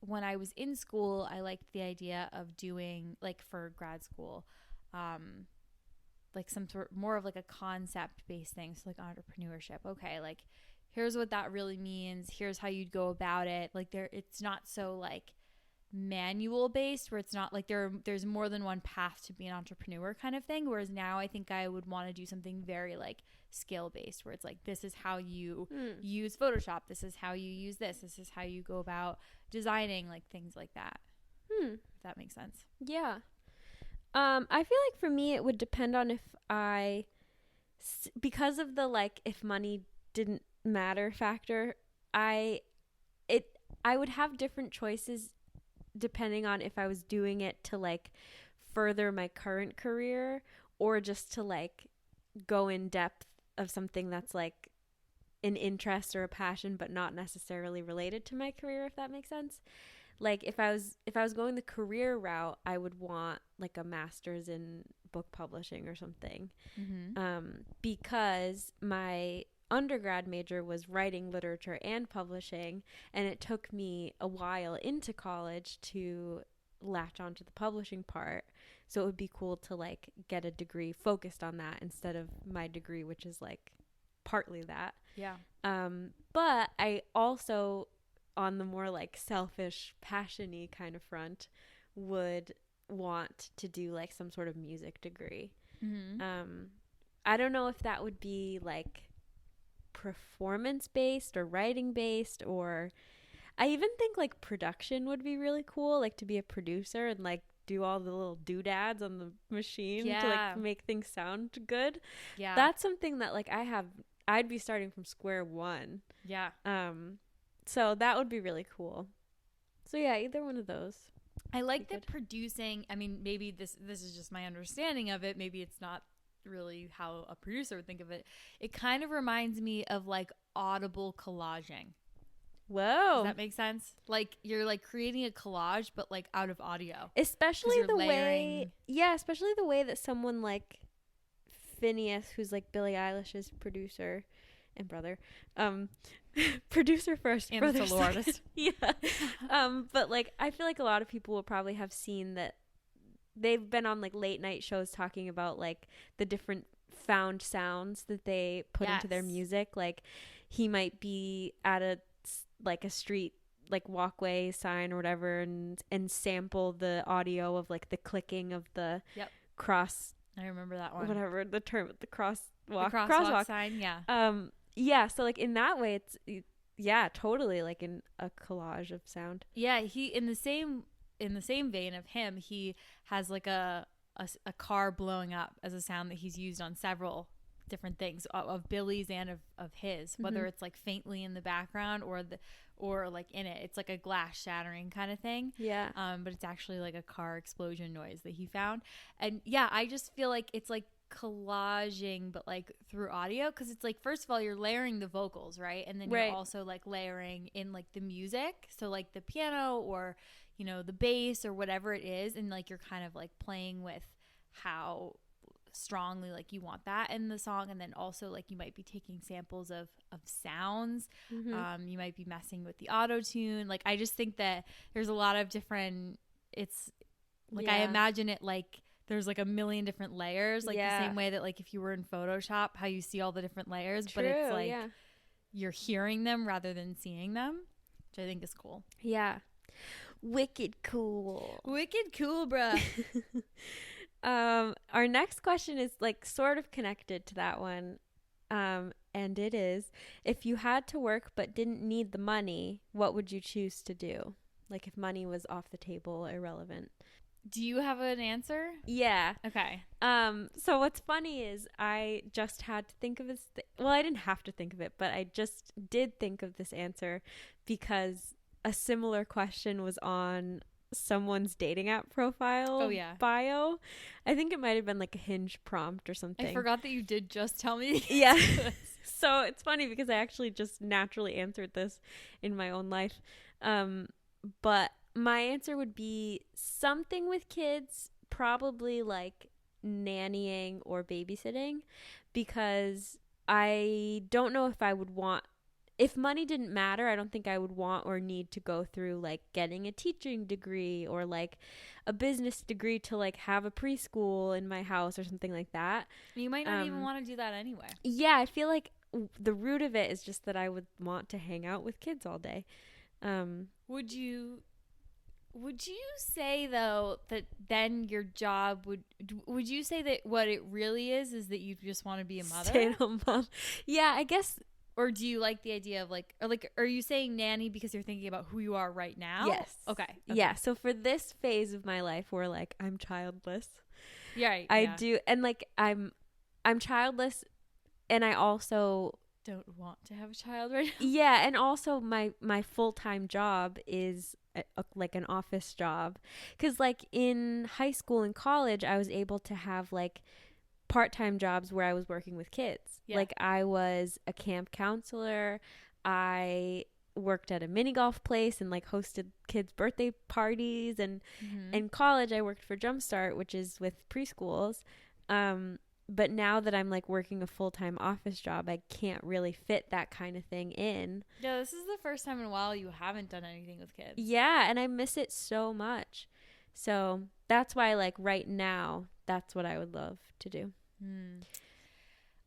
when I was in school, I liked the idea of doing like for grad school, like some sort more of like a concept based thing. So like entrepreneurship. Okay. Like here's what that really means. Here's how you'd go about it. Like it's not so like manual based where it's not like there's more than one path to be an entrepreneur kind of thing. Whereas now I think I would want to do something very like skill based where it's like, this is how you use Photoshop. This is how you use this. This is how you go about designing, like things like that. If that makes sense. Yeah. I feel like for me, it would depend on if because of the like, if money didn't matter factor, I would have different choices depending on if I was doing it to like further my current career or just to like go in depth of something that's like an interest or a passion but not necessarily related to my career, if that makes sense. Like if I was going the career route, I would want like a master's in book publishing or something. Because my undergrad major was writing, literature, and publishing, and it took me a while into college to latch onto the publishing part. So it would be cool to like get a degree focused on that instead of my degree, which is like partly that. Yeah. But I also, on the more like selfish, passion-y kind of front, would want to do like some sort of music degree. I don't know if that would be like performance based or writing based, or I even think like production would be really cool, like to be a producer and like do all the little doodads on the machine to like make things sound good. Yeah, that's something that like I'd be starting from square one. Yeah. So that would be really cool. So yeah, either one of those. I like that producing. I mean, maybe this is just my understanding of it. Maybe it's not really how a producer would think of it. It kind of reminds me of like audible collaging. Whoa. Does that make sense? Like you're like creating a collage but like out of audio. Especially the way that someone like Phineas, who's like Billie Eilish's producer and brother, producer first and brother solo artist. Yeah. But like I feel like a lot of people will probably have seen that they've been on like late night shows talking about like the different found sounds that they put into their music. Like he might be at a street like walkway sign or whatever and sample the audio of like the clicking of the cross. I remember that one. Whatever the term, the crosswalk sign. Yeah. Yeah. So like in that way, it's totally like in a collage of sound. Yeah. He in the same vein of him, he has like a car blowing up as a sound that he's used on several different things of Billy's and of his, whether it's like faintly in the background or like in it. It's like a glass shattering kind of thing. Yeah. But it's actually like a car explosion noise that he found. And yeah, I just feel like it's like collaging but like through audio, because it's like first of all you're layering the vocals, right? And then you're also like layering in like the music, so like the piano or the bass or whatever it is, and like you're kind of like playing with how strongly like you want that in the song. And then also like you might be taking samples of sounds. You might be messing with the auto tune. Like I just think that there's a lot of different, it's like I imagine it like there's like a million different layers, like the same way that like if you were in Photoshop, how you see all the different layers. True, but it's like you're hearing them rather than seeing them, which I think is cool. Yeah. Wicked cool, bruh. Our next question is like sort of connected to that one. and it is, if you had to work but didn't need the money, what would you choose to do? Like if money was off the table, irrelevant. Do you have an answer? Yeah. Okay. So what's funny is I just had to think of this. Well, I didn't have to think of it, but I just did think of this answer because a similar question was on someone's dating app profile bio. I think it might have been like a Hinge prompt or something. I forgot that you did just tell me. Yeah. So it's funny because I actually just naturally answered this in my own life. But my answer would be something with kids, probably like nannying or babysitting, because I don't know if I would want, if money didn't matter, I don't think I would want or need to go through like getting a teaching degree or like a business degree to like have a preschool in my house or something like that. You might not even want to do that anyway. Yeah, I feel like the root of it is just that I would want to hang out with kids all day. Would you say though that then your job would you say that what it really is that you just want to be a mother? Stay-at-home mom. Yeah, I guess. Or do you like the idea of like, or like, are you saying nanny because you're thinking about who you are right now? Yes. Okay. Yeah. So for this phase of my life where like I'm childless. Yeah. Right, I do. And like I'm childless, and I also don't want to have a child right now. Yeah. And also my full-time job is like an office job. 'Cause like in high school and college, I was able to have like part-time jobs where I was working with kids. Yeah. Like I was a camp counselor. I worked at a mini golf place and like hosted kids' birthday parties. And in college, I worked for Jumpstart, which is with preschools. But now that I'm like working a full-time office job, I can't really fit that kind of thing in. Yeah, this is the first time in a while you haven't done anything with kids. Yeah, and I miss it so much. So that's why like right now, that's what I would love to do.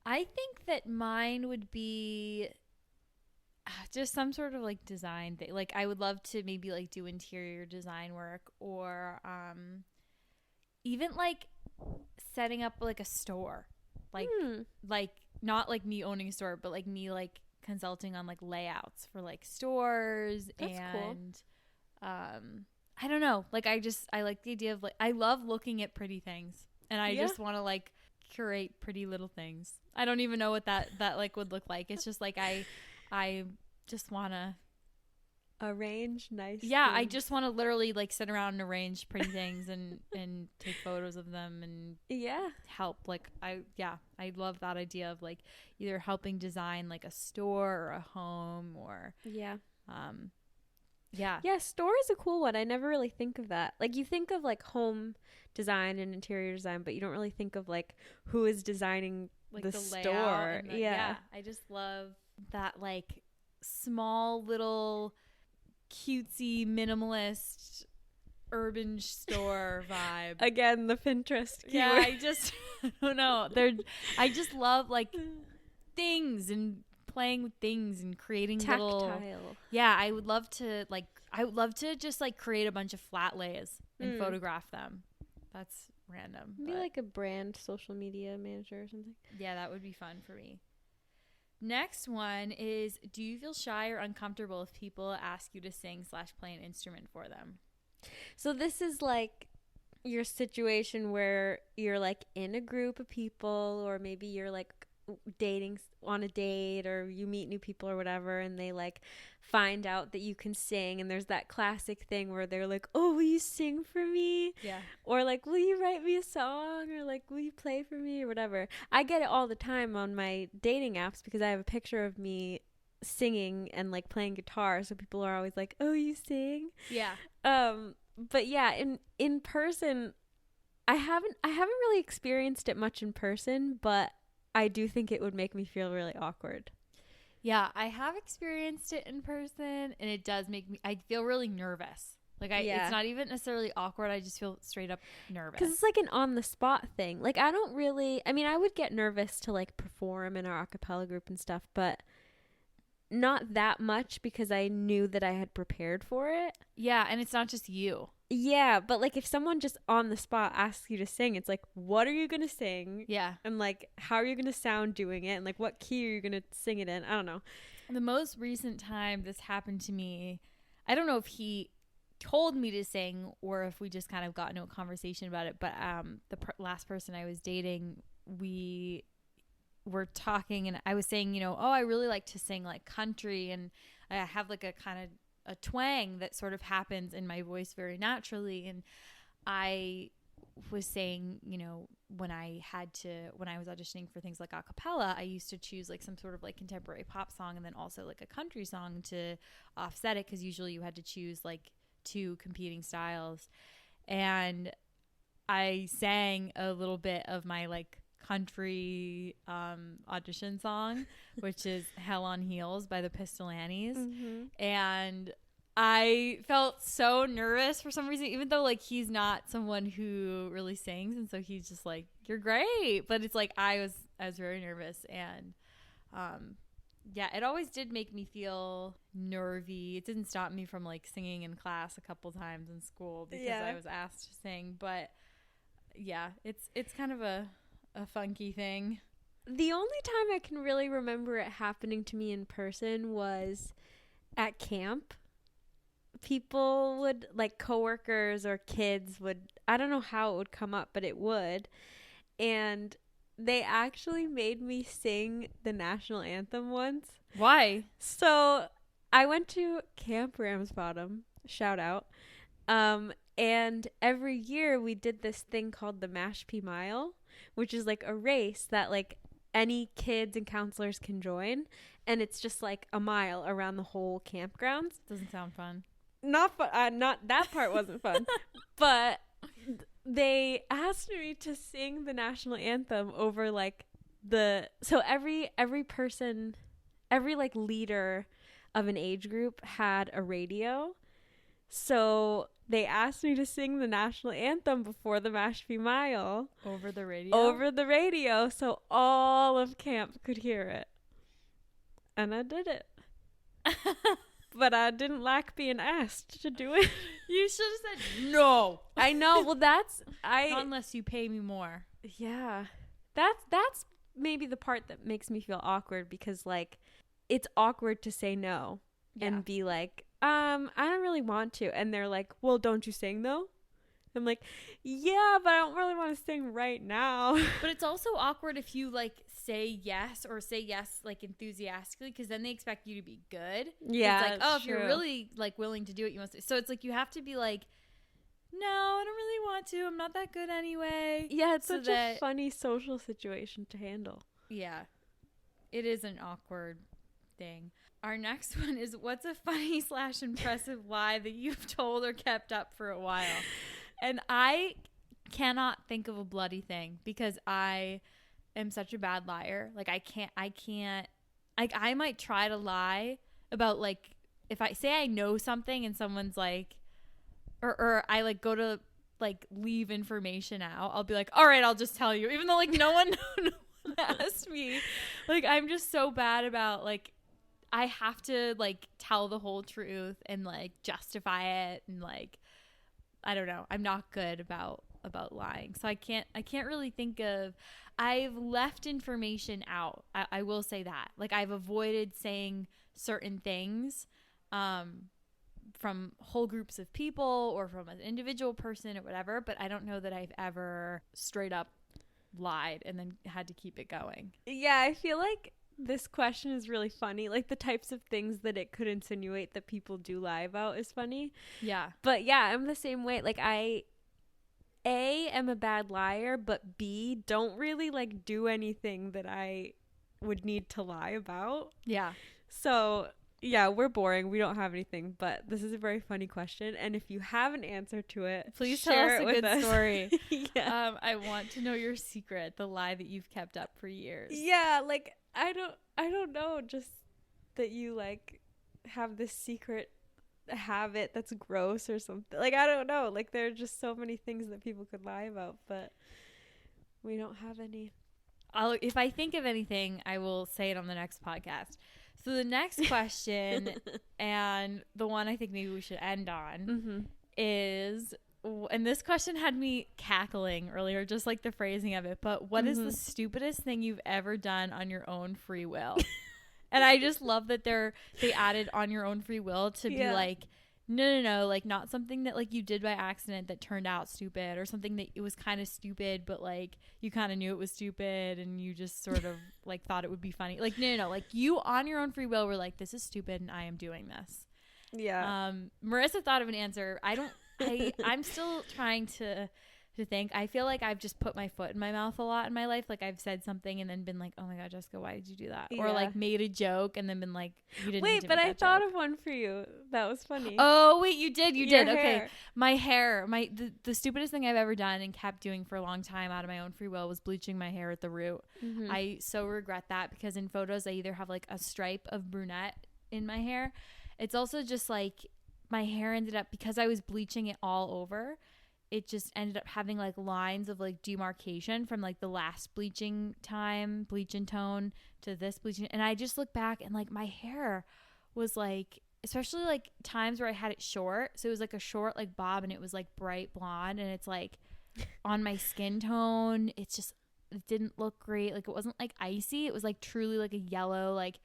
I think that mine would be just some sort of like design thing. Like I would love to maybe like do interior design work, or even like setting up like a store, like not like me owning a store, but like me like consulting on like layouts for like stores. That's cool. I don't know, like I like the idea of like, I love looking at pretty things, and I just want to like curate pretty little things. I don't even know what that like would look like. It's just like I just want to arrange nice things. I just want to literally like sit around and arrange pretty things and take photos of them and help. Like I love that idea of like either helping design like a store or a home, or store is a cool one. I never really think of that. Like you think of like home design and interior design, but you don't really think of like who is designing like the store. I just love that like small little cutesy minimalist urban store vibe. Again, the Pinterest keyword. I don't know. I just love like things and playing with things and creating tactile. I would love to just like create a bunch of flat lays and photograph them. That's random. Maybe like a brand social media manager or something. Yeah, that would be fun for me. Next one is, do you feel shy or uncomfortable if people ask you to sing/play an instrument for them? So this is like your situation where you're like in a group of people, or maybe you're like dating on a date, or you meet new people or whatever, and they like find out that you can sing, and there's that classic thing where they're like, oh, will you sing for me? Yeah. Or like, will you write me a song, or like, will you play for me, or whatever. I get it all the time on my dating apps because I have a picture of me singing and like playing guitar, so people are always like, oh, you sing? Yeah. But yeah, in person, I haven't really experienced it much in person, but I do think it would make me feel really awkward. Yeah, I have experienced it in person, and it does make me, I feel really nervous. Like it's not even necessarily awkward. I just feel straight up nervous. Because it's like an on the spot thing. Like I would get nervous to like perform in our a cappella group and stuff, but not that much because I knew that I had prepared for it. Yeah, and it's not just you. Yeah, but like if someone just on the spot asks you to sing, it's like, what are you gonna sing? Yeah. And like, how are you gonna sound doing it? And like, what key are you gonna sing it in? I don't know. The most recent time this happened to me, I don't know if he told me to sing or if we just kind of got into a conversation about it, but the last person I was dating, we were talking and I was saying, you know, oh, I really like to sing like country, and I have like a kind of a twang that sort of happens in my voice very naturally. And I was saying, you know, when I was auditioning for things like a cappella, I used to choose like some sort of like contemporary pop song and then also like a country song to offset it, because usually you had to choose like two competing styles. And I sang a little bit of my like country audition song, which is Hell on Heels by the Pistol Annies. And I felt so nervous for some reason, even though like he's not someone who really sings, and so he's just like, you're great, but it's like I was very nervous. And yeah, it always did make me feel nervy. It didn't stop me from like singing in class a couple times in school because I was asked to sing, but yeah, it's kind of a funky thing. The only time I can really remember it happening to me in person was at camp. People would, like coworkers or kids would, I don't know how it would come up, but it would. And they actually made me sing the national anthem once. Why? So I went to Camp Ramsbottom, shout out. And every year we did this thing called the Mashpee Mile, which is like a race that like any kids and counselors can join. And it's just like a mile around the whole campgrounds. Doesn't sound fun. Not fun. Not that part wasn't fun. But they asked me to sing the national anthem over like so every person, every like leader of an age group had a radio. So they asked me to sing the national anthem before the Mashpee Mile. Over the radio? Over the radio, so all of camp could hear it. And I did it. But I didn't like being asked to do it. You should have said no. I know. Well, not unless you pay me more. Yeah. That's maybe the part that makes me feel awkward, because like it's awkward to say no and be like, I don't really want to. And they're like, well, don't you sing though? I'm like, yeah, but I don't really want to sing right now. But it's also awkward if you like say yes like enthusiastically, because then they expect you to be good. Yeah, it's like, oh, if you're really like willing to do it, you must. So it's like you have to be like, no, I don't really want to. I'm not that good anyway. Yeah, it's such a funny social situation to handle. Yeah, it is an awkward thing. Our next one is, what's a funny / impressive lie that you've told or kept up for a while? And I cannot think of a bloody thing, because I am such a bad liar. Like I can't, like I might try to lie about like, if I say I know something and someone's like, or I like go to like leave information out, I'll be like, all right, I'll just tell you, even though like no one asked me. Like I'm just so bad about like, I have to like tell the whole truth and like justify it, and like I don't know, I'm not good about lying. So I can't really think of. I've left information out. I will say that. Like I've avoided saying certain things from whole groups of people or from an individual person or whatever, but I don't know that I've ever straight up lied and then had to keep it going. Yeah, I feel like this question is really funny. Like the types of things that it could insinuate that people do lie about is funny. Yeah. But yeah, I'm the same way. Like I am a bad liar, but B, don't really like do anything that I would need to lie about. Yeah. So yeah, we're boring. We don't have anything, but this is a very funny question. And if you have an answer to it, please tell us a good story. Yeah. I want to know your secret, the lie that you've kept up for years. Yeah, like I don't know, just that you like have this secret habit that's gross or something. Like I don't know. Like there are just so many things that people could lie about, but we don't have any. If I think of anything, I will say it on the next podcast. So the next question, and the one I think maybe we should end on, is, and this question had me cackling earlier, just like the phrasing of it, but what is the stupidest thing you've ever done on your own free will? And I just love that they added on your own free will to be like, no, like not something that like you did by accident that turned out stupid, or something that it was kind of stupid but like you kind of knew it was stupid and you just sort of like thought it would be funny. Like no, like you on your own free will were like, this is stupid and I am doing this. Yeah. Marissa thought of an answer. I'm still trying to think. I feel like I've just put my foot in my mouth a lot in my life. Like I've said something and then been like, oh my God, Jessica, why did you do that? Yeah. Or like made a joke and then been like, you didn't. Wait, but I thought of one for you. That was funny. Oh wait, you did. Hair. Okay. My hair, the stupidest thing I've ever done and kept doing for a long time out of my own free will was bleaching my hair at the root. Mm-hmm. I so regret that because in photos I either have like a stripe of brunette in my hair. It's also just like my hair ended up, because I was bleaching it all over, it just ended up having like lines of like demarcation from like the last bleaching time, bleach and tone, to this bleaching. And I just look back and like my hair was like, especially like times where I had it short. So it was like a short like bob and it was like bright blonde and it's like on my skin tone. It's just, it didn't look great. Like it wasn't like icy. It was like truly like a yellow, like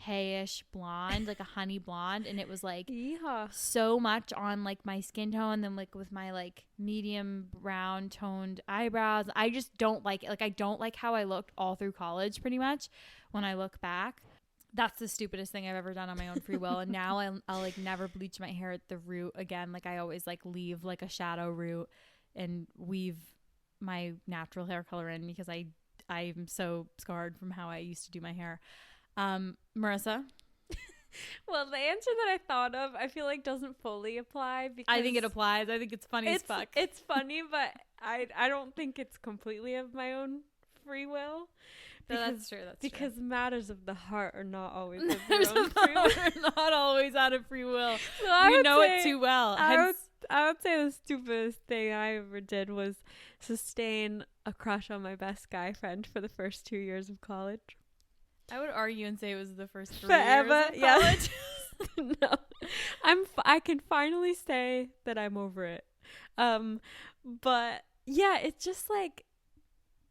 hayish blonde, like a honey blonde, and it was like so much on like my skin tone, then like with my like medium brown toned eyebrows. I just don't like it. Like I don't like how I looked all through college pretty much when I look back. That's the stupidest thing I've ever done on my own free will. And now I'll like never bleach my hair at the root again. Like I always like leave like a shadow root and weave my natural hair color in because I'm so scarred from how I used to do my hair. Marissa? Well, the answer that I thought of, I feel like doesn't fully apply because I think it applies. I think it's funny as fuck. It's funny, but I don't think it's completely of my own free will. That's true. Because matters of the heart are not always of your own free will. Are not always out of free will. So you know it too well. I would say the stupidest thing I ever did was sustain a crush on my best guy friend for the first 2 years of college. I would argue and say it was the first 3 forever, years of college. No, I can finally say that I'm over it. But yeah, it's just like,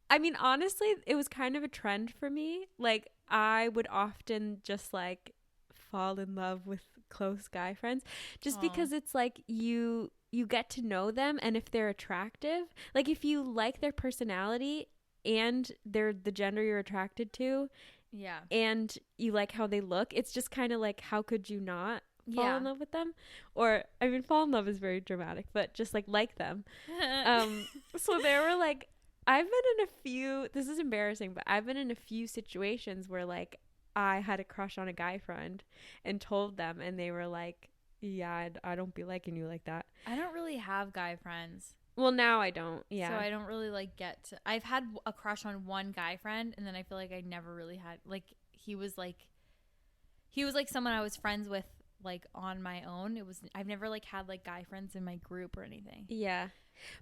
I mean, honestly, it was kind of a trend for me. Like I would often just like fall in love with close guy friends just because it's like you get to know them, and if they're attractive, like if you like their personality and they're the gender you're attracted to, yeah, and you like how they look, it's just kind of like, how could you not fall in love with them? Or I mean, fall in love is very dramatic, but just like them. So there were like, I've been in a few, this is embarrassing, but I've been in a few situations where like I had a crush on a guy friend and told them, and they were like, yeah, I don't be liking you like that. I don't really have guy friends. Well, now I don't. Yeah. So I don't really like get to, I've had a crush on one guy friend, and then I feel like I never really had, like he was like someone I was friends with like on my own. I've never like had like guy friends in my group or anything. Yeah.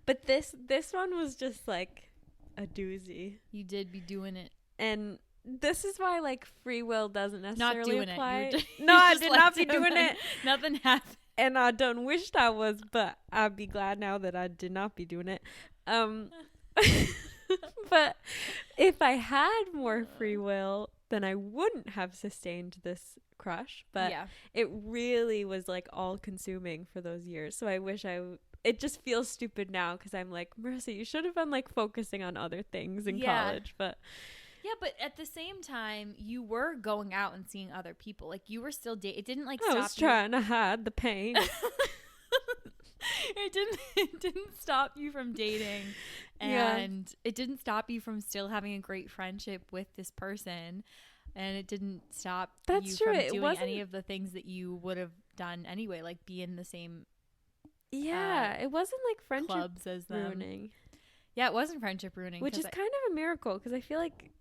But this one was just like a doozy. You did be doing it. And this is why like free will doesn't necessarily apply. No, I did not be doing it. Nothing happened. And I don't wish I was, but I'd be glad now that I did not be doing it. But if I had more free will, then I wouldn't have sustained this crush. But it really was like all consuming for those years. So I wish it just feels stupid now because I'm like, Marissa, you should have been like focusing on other things in college. But yeah, but at the same time, you were going out and seeing other people. Like you were still dating. It didn't like stop. I was trying to hide the pain. It didn't stop you from dating, and it didn't stop you from still having a great friendship with this person, and it didn't stop you from doing any of the things that you would have done anyway, like be in the same. Yeah, it wasn't like friendship clubs as ruining. Yeah, it wasn't friendship ruining, which is kind of a miracle because I feel like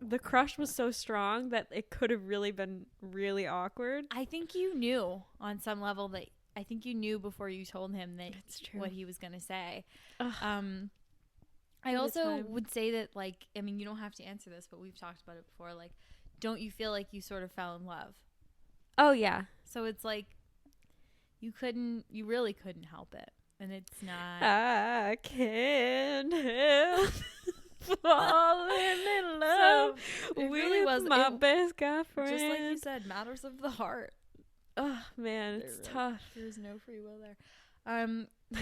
the crush was so strong that it could have really been really awkward. I think you knew on some level that. I think you knew before you told him that what he was going to say. I also would say that, like, I mean, you don't have to answer this, but we've talked about it before. Like, don't you feel like you sort of fell in love? Oh, yeah. So it's like, you really couldn't help it. And it's not. I can't help falling in love it with really was my best guy friend. Just like you said, matters of the heart. Oh man, it's tough. There's no free will there.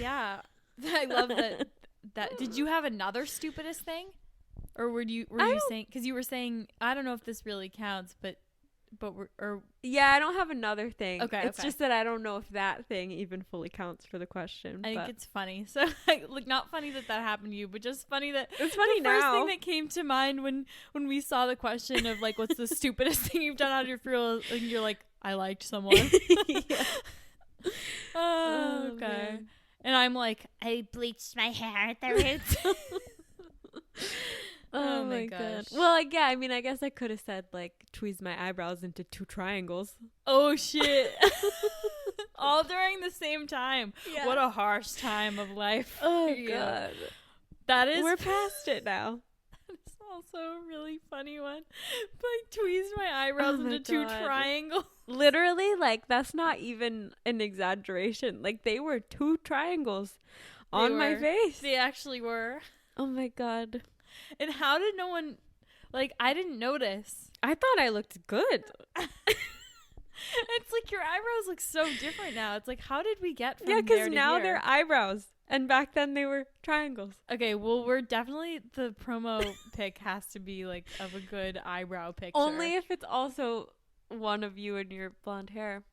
Yeah, I love that. Did you have another stupidest thing, or were you saying? Because you were saying, I don't know if this really counts, but yeah, I don't have another thing. Okay, it's just that I don't know if that thing even fully counts for the question. I think it's funny. So, like, not funny that happened to you, but just funny that it's funny the now. First thing that came to mind when we saw the question of like, what's the stupidest thing you've done out of your free will, and you're like, I liked someone. Oh, okay. Man. And I'm like, I bleached my hair at the roots. Oh my gosh. Well, yeah, I mean, I guess I could have said, like, tweezed my eyebrows into 2 triangles. Oh, shit. All during the same time. Yeah. What a harsh time of life. Oh, God. We're past it now. That's also a really funny one. Like, tweezed my eyebrows into 2 triangles. Literally, like, that's not even an exaggeration. Like, they were 2 triangles on my face. They actually were. Oh, my God. And how did no one, like, I didn't notice. I thought I looked good. It's like your eyebrows look so different now. It's like, how did we get from there to here? Yeah, because now here? they're eyebrows. And back then they were triangles. Okay, well, we're definitely, the promo pic has to be, like, of a good eyebrow picture. Only if it's also one of you and your blonde hair.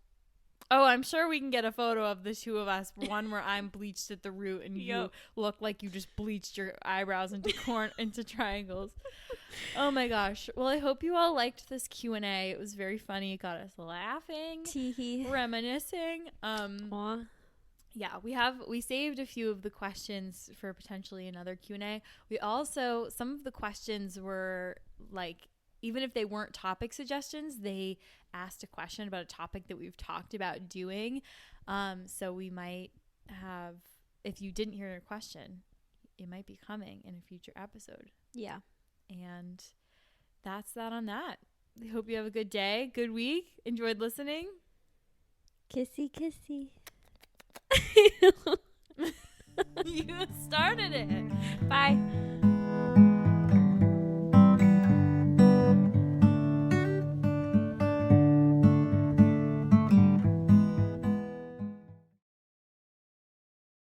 Oh, I'm sure we can get a photo of the 2 of us. One where I'm bleached at the root and you look like you just bleached your eyebrows into triangles. Oh my gosh. Well, I hope you all liked this Q&A. It was very funny. It got us laughing, reminiscing. Yeah, we saved a few of the questions for potentially another Q&A. We also, some of the questions were like, even if they weren't topic suggestions, they asked a question about a topic that we've talked about doing. So we might have, if you didn't hear your question, it might be coming in a future episode. Yeah. And that's that on that. I hope you have a good day, good week. Enjoyed listening. Kissy, kissy. You started it. Bye.